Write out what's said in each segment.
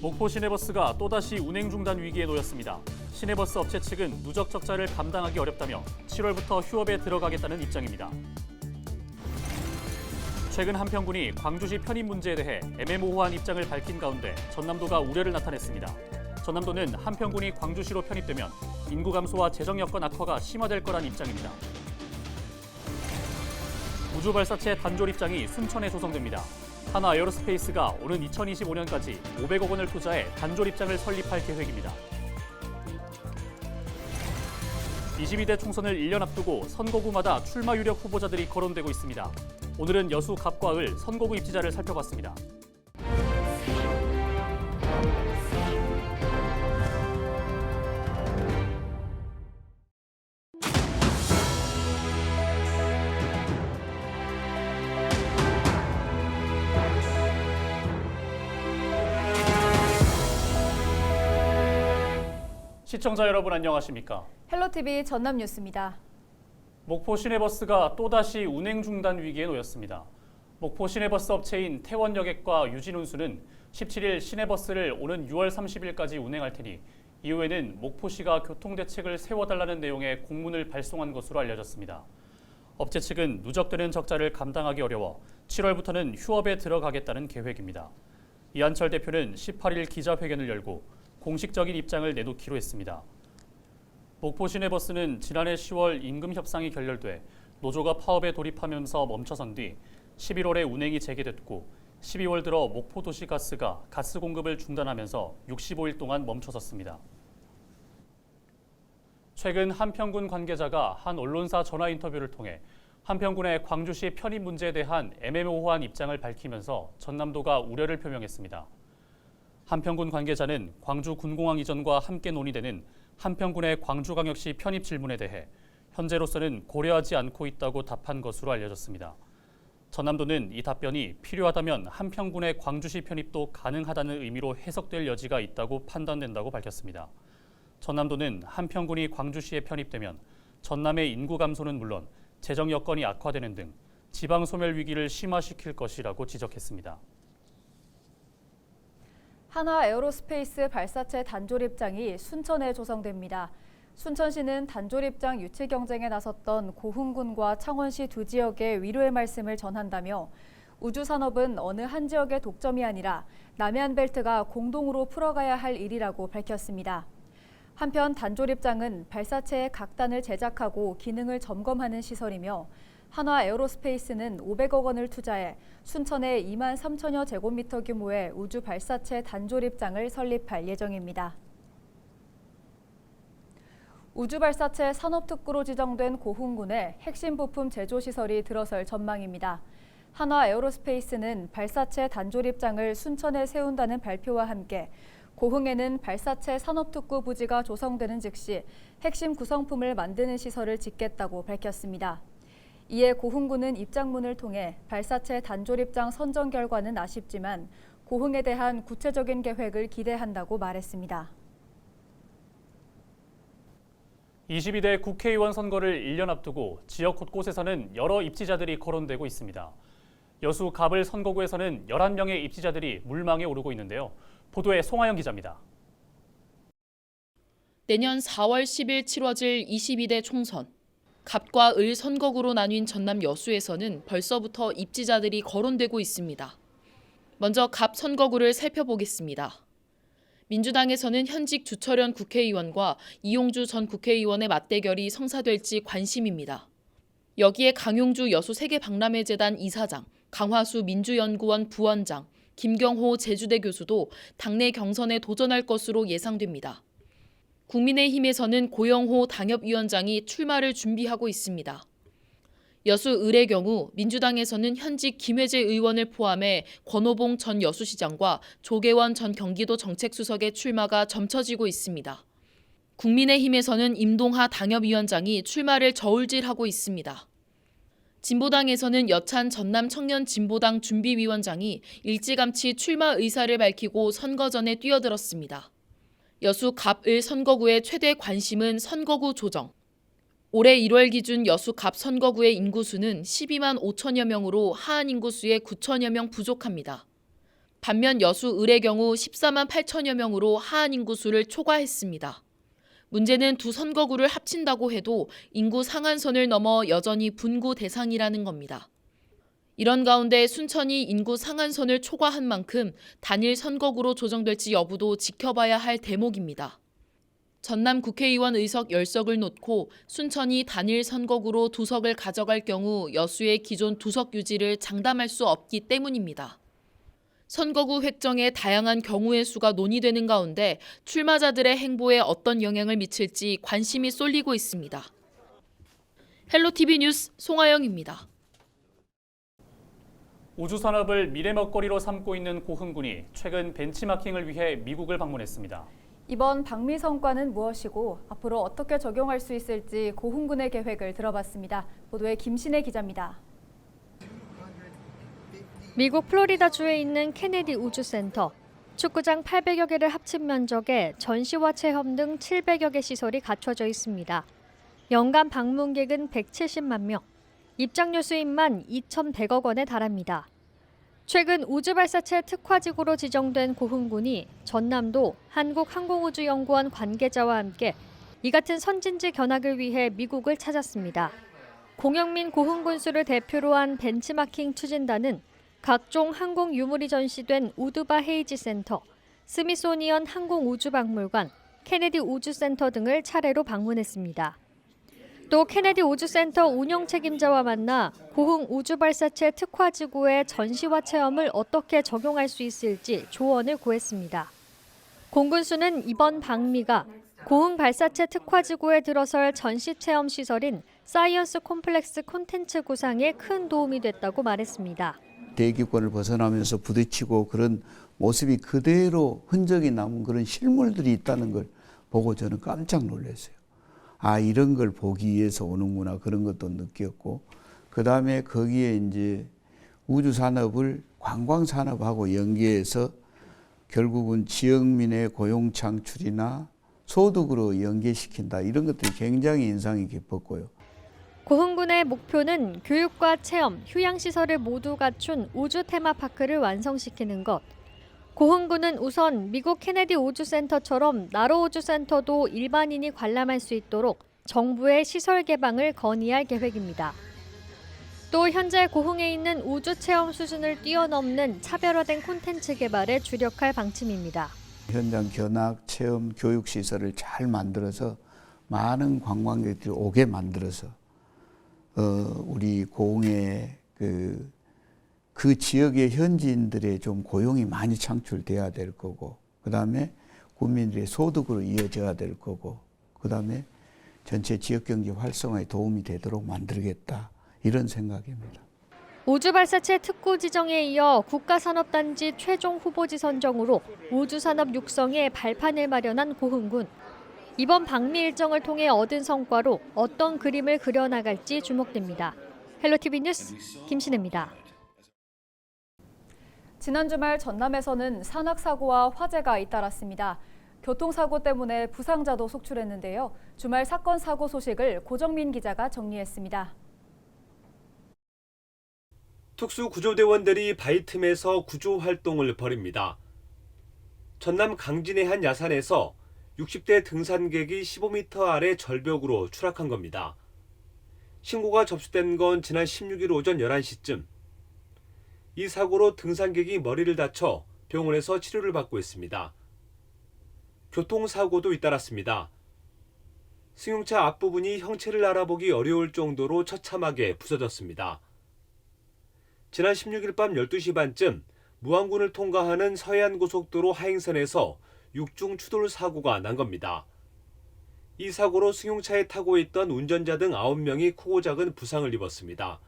목포 시내버스가 또다시 운행 중단 위기에 놓였습니다. 시내버스 업체 측은 누적 적자를 감당하기 어렵다며 7월부터 휴업에 들어가겠다는 입장입니다. 최근 한평군이 광주시 편입 문제에 대해 애매모호한 입장을 밝힌 가운데 전남도가 우려를 나타냈습니다. 전남도는 한평군이 광주시로 편입되면 인구 감소와 재정 여건 악화가 심화될 거란 입장입니다. 우주발사체 단졸 입장이 순천에 조성됩니다. 한화 에어로스페이스가 오는 2025년까지 500억 원을 투자해 단졸 입장을 설립할 계획입니다. 22대 총선을 1년 앞두고 선거구마다 출마 유력 후보자들이 거론되고 있습니다. 오늘은 여수 갑과 을 선거구 입지자를 살펴봤습니다. 시청자 여러분 안녕하십니까? 헬로티비 전남뉴스입니다. 목포 시내버스가 또다시 운행 중단 위기에 놓였습니다. 목포 시내버스 업체인 태원여객과 유진운수는 17일 시내버스를 오는 6월 30일까지 운행할 테니 이후에는 목포시가 교통대책을 세워달라는 내용의 공문을 발송한 것으로 알려졌습니다. 업체 측은 누적되는 적자를 감당하기 어려워 7월부터는 휴업에 들어가겠다는 계획입니다. 이한철 대표는 18일 기자회견을 열고 공식적인 입장을 내놓기로 했습니다. 목포 시내버스는 지난해 10월 임금 협상이 결렬돼 노조가 파업에 돌입하면서 멈춰선 뒤 11월에 운행이 재개됐고 12월 들어 목포도시가스가 가스 공급을 중단하면서 65일 동안 멈춰섰습니다. 최근 한평군 관계자가 한 언론사 전화 인터뷰를 통해 한평군의 광주시 편입 문제에 대한 애매모호한 입장을 밝히면서 전남도가 우려를 표명했습니다. 한평군 관계자는 광주 군공항 이전과 함께 논의되는 한평군의 광주광역시 편입 질문에 대해 현재로서는 고려하지 않고 있다고 답한 것으로 알려졌습니다. 전남도는 이 답변이 필요하다면 한평군의 광주시 편입도 가능하다는 의미로 해석될 여지가 있다고 판단된다고 밝혔습니다. 전남도는 한평군이 광주시에 편입되면 전남의 인구 감소는 물론 재정 여건이 악화되는 등 지방 소멸 위기를 심화시킬 것이라고 지적했습니다. 한화 에어로스페이스 발사체 단졸 입장이 순천에 조성됩니다. 순천시는 단졸 입장 유치 경쟁에 나섰던 고흥군과 창원시 두 지역에 위로의 말씀을 전한다며 우주산업은 어느 한 지역의 독점이 아니라 남해안벨트가 공동으로 풀어가야 할 일이라고 밝혔습니다. 한편 단졸 입장은 발사체의 각단을 제작하고 기능을 점검하는 시설이며 한화 에어로스페이스는 500억 원을 투자해 순천에 2만 3천여 제곱미터 규모의 우주 발사체 단졸 입장을 설립할 예정입니다. 우주 발사체 산업특구로 지정된 고흥군에 핵심 부품 제조 시설이 들어설 전망입니다. 한화 에어로스페이스는 발사체 단졸 입장을 순천에 세운다는 발표와 함께 고흥에는 발사체 산업특구 부지가 조성되는 즉시 핵심 구성품을 만드는 시설을 짓겠다고 밝혔습니다. 이에 고흥군은 입장문을 통해 발사체 단졸 입장 선정 결과는 아쉽지만 고흥에 대한 구체적인 계획을 기대한다고 말했습니다. 22대 국회의원 선거를 1년 앞두고 지역 곳곳에서는 여러 입지자들이 거론되고 있습니다. 여수 갑을 선거구에서는 11명의 입지자들이 물망에 오르고 있는데요. 보도에 송하영 기자입니다. 내년 4월 10일 치러질 22대 총선. 갑과 을 선거구로 나뉜 전남 여수에서는 벌써부터 입지자들이 거론되고 있습니다. 먼저 갑 선거구를 살펴보겠습니다. 민주당에서는 현직 주철현 국회의원과 이용주 전 국회의원의 맞대결이 성사될지 관심입니다. 여기에 강용주 여수 세계박람회재단 이사장, 강화수 민주연구원 부원장, 김경호 제주대 교수도 당내 경선에 도전할 것으로 예상됩니다. 국민의힘에서는 고영호 당협위원장이 출마를 준비하고 있습니다. 여수 을의 경우 민주당에서는 현직 김회재 의원을 포함해 권오봉 전 여수시장과 조계원 전 경기도 정책수석의 출마가 점쳐지고 있습니다. 국민의힘에서는 임동하 당협위원장이 출마를 저울질하고 있습니다. 진보당에서는 여찬 전남 청년진보당 준비위원장이 일찌감치 출마 의사를 밝히고 선거 전에 뛰어들었습니다. 여수 갑을 선거구의 최대 관심은 선거구 조정. 올해 1월 기준 여수 갑 선거구의 인구수는 12만 5천여 명으로 하한 인구수의 9천여 명 부족합니다. 반면 여수 을의 경우 14만 8천여 명으로 하한 인구수를 초과했습니다. 문제는 두 선거구를 합친다고 해도 인구 상한선을 넘어 여전히 분구 대상이라는 겁니다. 이런 가운데 순천이 인구 상한선을 초과한 만큼 단일 선거구로 조정될지 여부도 지켜봐야 할 대목입니다. 전남 국회의원 의석 10석을 놓고 순천이 단일 선거구로 2석을 가져갈 경우 여수의 기존 2석 유지를 장담할 수 없기 때문입니다. 선거구 획정에 다양한 경우의 수가 논의되는 가운데 출마자들의 행보에 어떤 영향을 미칠지 관심이 쏠리고 있습니다. 헬로티비 뉴스 송하영입니다. 우주산업을 미래 먹거리로 삼고 있는 고흥군이 최근 벤치마킹을 위해 미국을 방문했습니다. 이번 방미 성과는 무엇이고 앞으로 어떻게 적용할 수 있을지 고흥군의 계획을 들어봤습니다. 보도에 김신혜 기자입니다. 미국 플로리다주에 있는 케네디 우주센터. 축구장 800여 개를 합친 면적에 전시와 체험 등 700여 개 시설이 갖춰져 있습니다. 연간 방문객은 170만 명, 입장료 수입만 2,100억 원에 달합니다. 최근 우주발사체 특화지구로 지정된 고흥군이 전남도 한국항공우주연구원 관계자와 함께 이 같은 선진지 견학을 위해 미국을 찾았습니다. 공영민 고흥군수를 대표로 한 벤치마킹 추진단은 각종 항공 유물이 전시된 우드바 헤이지 센터, 스미소니언 항공우주박물관, 케네디 우주센터 등을 차례로 방문했습니다. 또 케네디 우주센터 운영 책임자와 만나 고흥 우주발사체 특화지구의 전시와 체험을 어떻게 적용할 수 있을지 조언을 구했습니다. 공군수는 이번 방미가 고흥 발사체 특화지구에 들어설 전시체험 시설인 사이언스 콤플렉스 콘텐츠 구상에 큰 도움이 됐다고 말했습니다. 대기권을 벗어나면서 부딪히고 그런 모습이 그대로 흔적이 남은 그런 실물들이 있다는 걸 보고 저는 깜짝 놀랐어요. 아, 이런 걸 보기 위해서 오는구나, 그런 것도 느꼈고, 그 다음에 거기에 이제 우주산업을 관광산업하고 연계해서 결국은 지역민의 고용 창출이나 소득으로 연계시킨다, 이런 것들이 굉장히 인상이 깊었고요. 고흥군의 목표는 교육과 체험, 휴양시설을 모두 갖춘 우주 테마파크를 완성시키는 것. 고흥군은 우선 미국 케네디 우주센터처럼 나로 우주센터도 일반인이 관람할 수 있도록 정부의 시설 개방을 건의할 계획입니다. 또 현재 고흥에 있는 우주체험 수준을 뛰어넘는 차별화된 콘텐츠 개발에 주력할 방침입니다. 현장 견학, 체험, 교육시설을 잘 만들어서 많은 관광객들이 오게 만들어서 우리 고흥의 그 지역의 현지인들의 좀 고용이 많이 창출돼야 될 거고, 그 다음에 국민들의 소득으로 이어져야 될 거고, 그 다음에 전체 지역경제 활성화에 도움이 되도록 만들겠다, 이런 생각입니다. 우주발사체 특구 지정에 이어 국가산업단지 최종 후보지 선정으로 우주산업 육성에 발판을 마련한 고흥군. 이번 방미 일정을 통해 얻은 성과로 어떤 그림을 그려나갈지 주목됩니다. 헬로티비 뉴스 김신혜입니다. 지난 주말 전남에서는 산악사고와 화재가 잇따랐습니다. 교통사고 때문에 부상자도 속출했는데요. 주말 사건 사고 소식을 고정민 기자가 정리했습니다. 특수구조대원들이 바위 틈에서 구조 활동을 벌입니다. 전남 강진의 한 야산에서 60대 등산객이 15m 아래 절벽으로 추락한 겁니다. 신고가 접수된 건 지난 16일 오전 11시쯤. 이 사고로 등산객이 머리를 다쳐 병원에서 치료를 받고 있습니다. 교통사고도 잇따랐습니다. 승용차 앞부분이 형체를 알아보기 어려울 정도로 처참하게 부서졌습니다. 지난 16일 밤 12시 반쯤 무안군을 통과하는 서해안고속도로 하행선에서 육중 추돌 사고가 난 겁니다. 이 사고로 승용차에 타고 있던 운전자 등 9명이 크고 작은 부상을 입었습니다.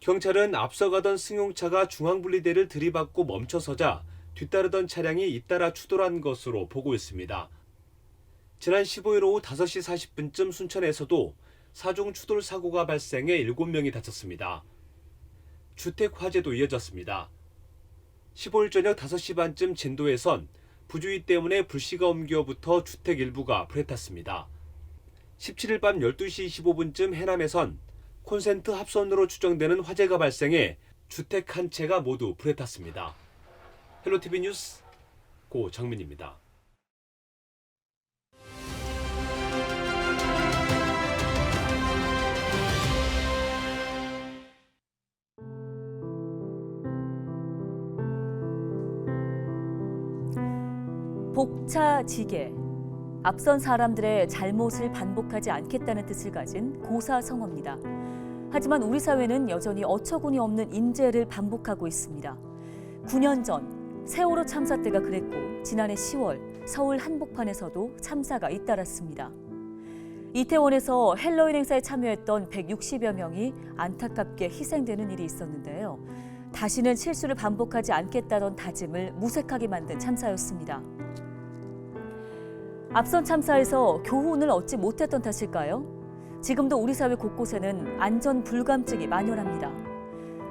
경찰은 앞서가던 승용차가 중앙분리대를 들이받고 멈춰서자 뒤따르던 차량이 잇따라 추돌한 것으로 보고 있습니다. 지난 15일 오후 5시 40분쯤 순천에서도 4중 추돌 사고가 발생해 7명이 다쳤습니다. 주택 화재도 이어졌습니다. 15일 저녁 5시 반쯤 진도에선 부주의 때문에 불씨가 옮겨부터 주택 일부가 불에 탔습니다. 17일 밤 12시 25분쯤 해남에선 콘센트 합선으로 추정되는 화재가 발생해 주택 한 채가 모두 불에 탔습니다. 헬로티비 뉴스 고정민입니다. 복차지계, 앞선 사람들의 잘못을 반복하지 않겠다는 뜻을 가진 고사성어입니다. 하지만 우리 사회는 여전히 어처구니 없는 인재를 반복하고 있습니다. 9년 전 세월호 참사 때가 그랬고 지난해 10월 서울 한복판에서도 참사가 잇따랐습니다. 이태원에서 헬로윈 행사에 참여했던 160여 명이 안타깝게 희생되는 일이 있었는데요. 다시는 실수를 반복하지 않겠다던 다짐을 무색하게 만든 참사였습니다. 앞선 참사에서 교훈을 얻지 못했던 탓일까요? 지금도 우리 사회 곳곳에는 안전 불감증이 만연합니다.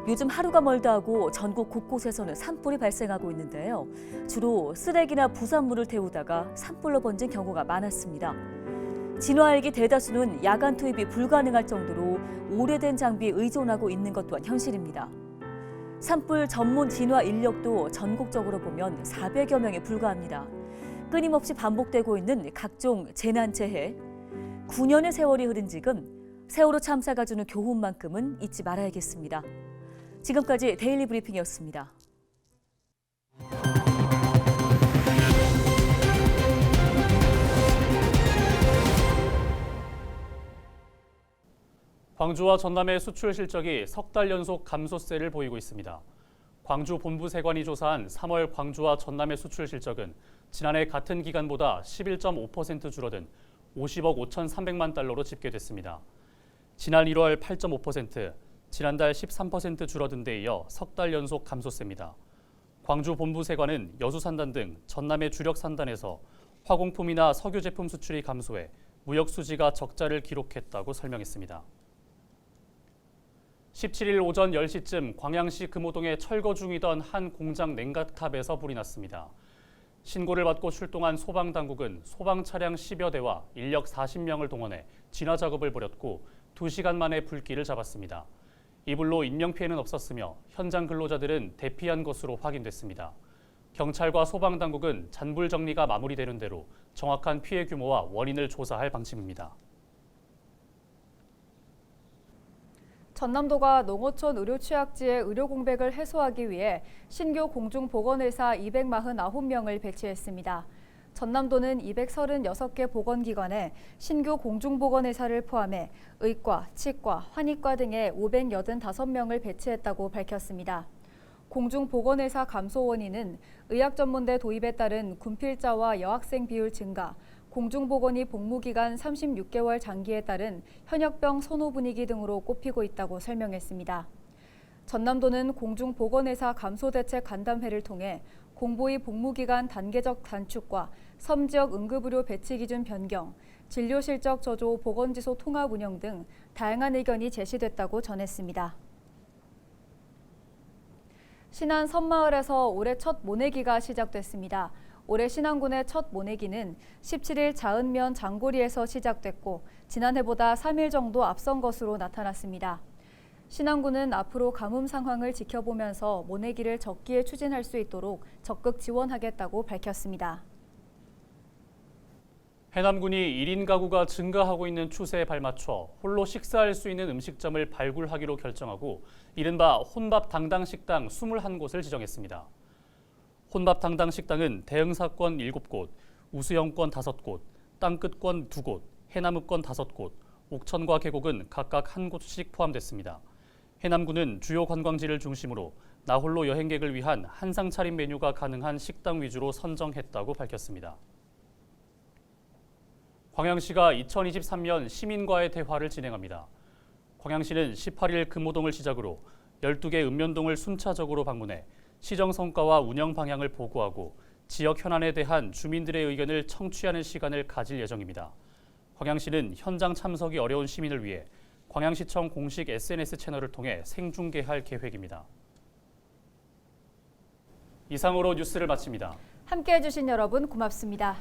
요즘 하루가 멀다 하고 전국 곳곳에서는 산불이 발생하고 있는데요. 주로 쓰레기나 부산물을 태우다가 산불로 번진 경우가 많았습니다. 진화헬기 대다수는 야간 투입이 불가능할 정도로 오래된 장비에 의존하고 있는 것 또한 현실입니다. 산불 전문 진화 인력도 전국적으로 보면 400여 명에 불과합니다. 끊임없이 반복되고 있는 각종 재난재해, 9년의 세월이 흐른 지금 세월호 참사가 주는 교훈만큼은 잊지 말아야겠습니다. 지금까지 데일리 브리핑이었습니다. 광주와 전남의 수출 실적이 석 달 연속 감소세를 보이고 있습니다. 광주 본부세관이 조사한 3월 광주와 전남의 수출 실적은 지난해 같은 기간보다 11.5% 줄어든 50억 5,300만 달러로 집계됐습니다. 지난 1월 8.5%, 지난달 13% 줄어든 데 이어 석 달 연속 감소세입니다. 광주 본부세관은 여수산단 등 전남의 주력 산단에서 화공품이나 석유 제품 수출이 감소해 무역 수지가 적자를 기록했다고 설명했습니다. 17일 오전 10시쯤 광양시 금호동에 철거 중이던 한 공장 냉각탑에서 불이 났습니다. 신고를 받고 출동한 소방당국은 소방 차량 10여 대와 인력 40명을 동원해 진화 작업을 벌였고 2시간 만에 불길을 잡았습니다. 이 불로 인명피해는 없었으며 현장 근로자들은 대피한 것으로 확인됐습니다. 경찰과 소방당국은 잔불 정리가 마무리되는 대로 정확한 피해 규모와 원인을 조사할 방침입니다. 전남도가 농어촌 의료취약지의 의료 공백을 해소하기 위해 신규 공중보건의사 249명을 배치했습니다. 전남도는 236개 보건기관에 신규 공중보건의사를 포함해 의과, 치과, 환의과 등의 585명을 배치했다고 밝혔습니다. 공중보건의사 감소 원인은 의학전문대 도입에 따른 군필자와 여학생 비율 증가, 공중보건의 복무기간 36개월 장기에 따른 현역병 선호 분위기 등으로 꼽히고 있다고 설명했습니다. 전남도는 공중보건의사 감소대책 간담회를 통해 공보의 복무기간 단계적 단축과 섬지역 응급의료 배치 기준 변경, 진료실적 저조 보건지소 통합 운영 등 다양한 의견이 제시됐다고 전했습니다. 신안 섬마을에서 올해 첫 모내기가 시작됐습니다. 올해 신안군의 첫 모내기는 17일 자은면 장고리에서 시작됐고 지난해보다 3일 정도 앞선 것으로 나타났습니다. 신안군은 앞으로 가뭄 상황을 지켜보면서 모내기를 적기에 추진할 수 있도록 적극 지원하겠다고 밝혔습니다. 해남군이 1인 가구가 증가하고 있는 추세에 발맞춰 홀로 식사할 수 있는 음식점을 발굴하기로 결정하고 이른바 혼밥 당당 식당 21곳을 지정했습니다. 혼밥 당당 식당은 대흥사권 7곳, 우수영권 5곳, 땅끝권 2곳, 해남읍권 5곳, 옥천과 계곡은 각각 1곳씩 포함됐습니다. 해남군은 주요 관광지를 중심으로 나홀로 여행객을 위한 한상 차림 메뉴가 가능한 식당 위주로 선정했다고 밝혔습니다. 광양시가 2023년 시민과의 대화를 진행합니다. 광양시는 18일 금호동을 시작으로 12개 읍면동을 순차적으로 방문해 시정 성과와 운영 방향을 보고하고 지역 현안에 대한 주민들의 의견을 청취하는 시간을 가질 예정입니다. 광양시는 현장 참석이 어려운 시민을 위해 광양시청 공식 SNS 채널을 통해 생중계할 계획입니다. 이상으로 뉴스를 마칩니다. 함께해 주신 여러분 고맙습니다.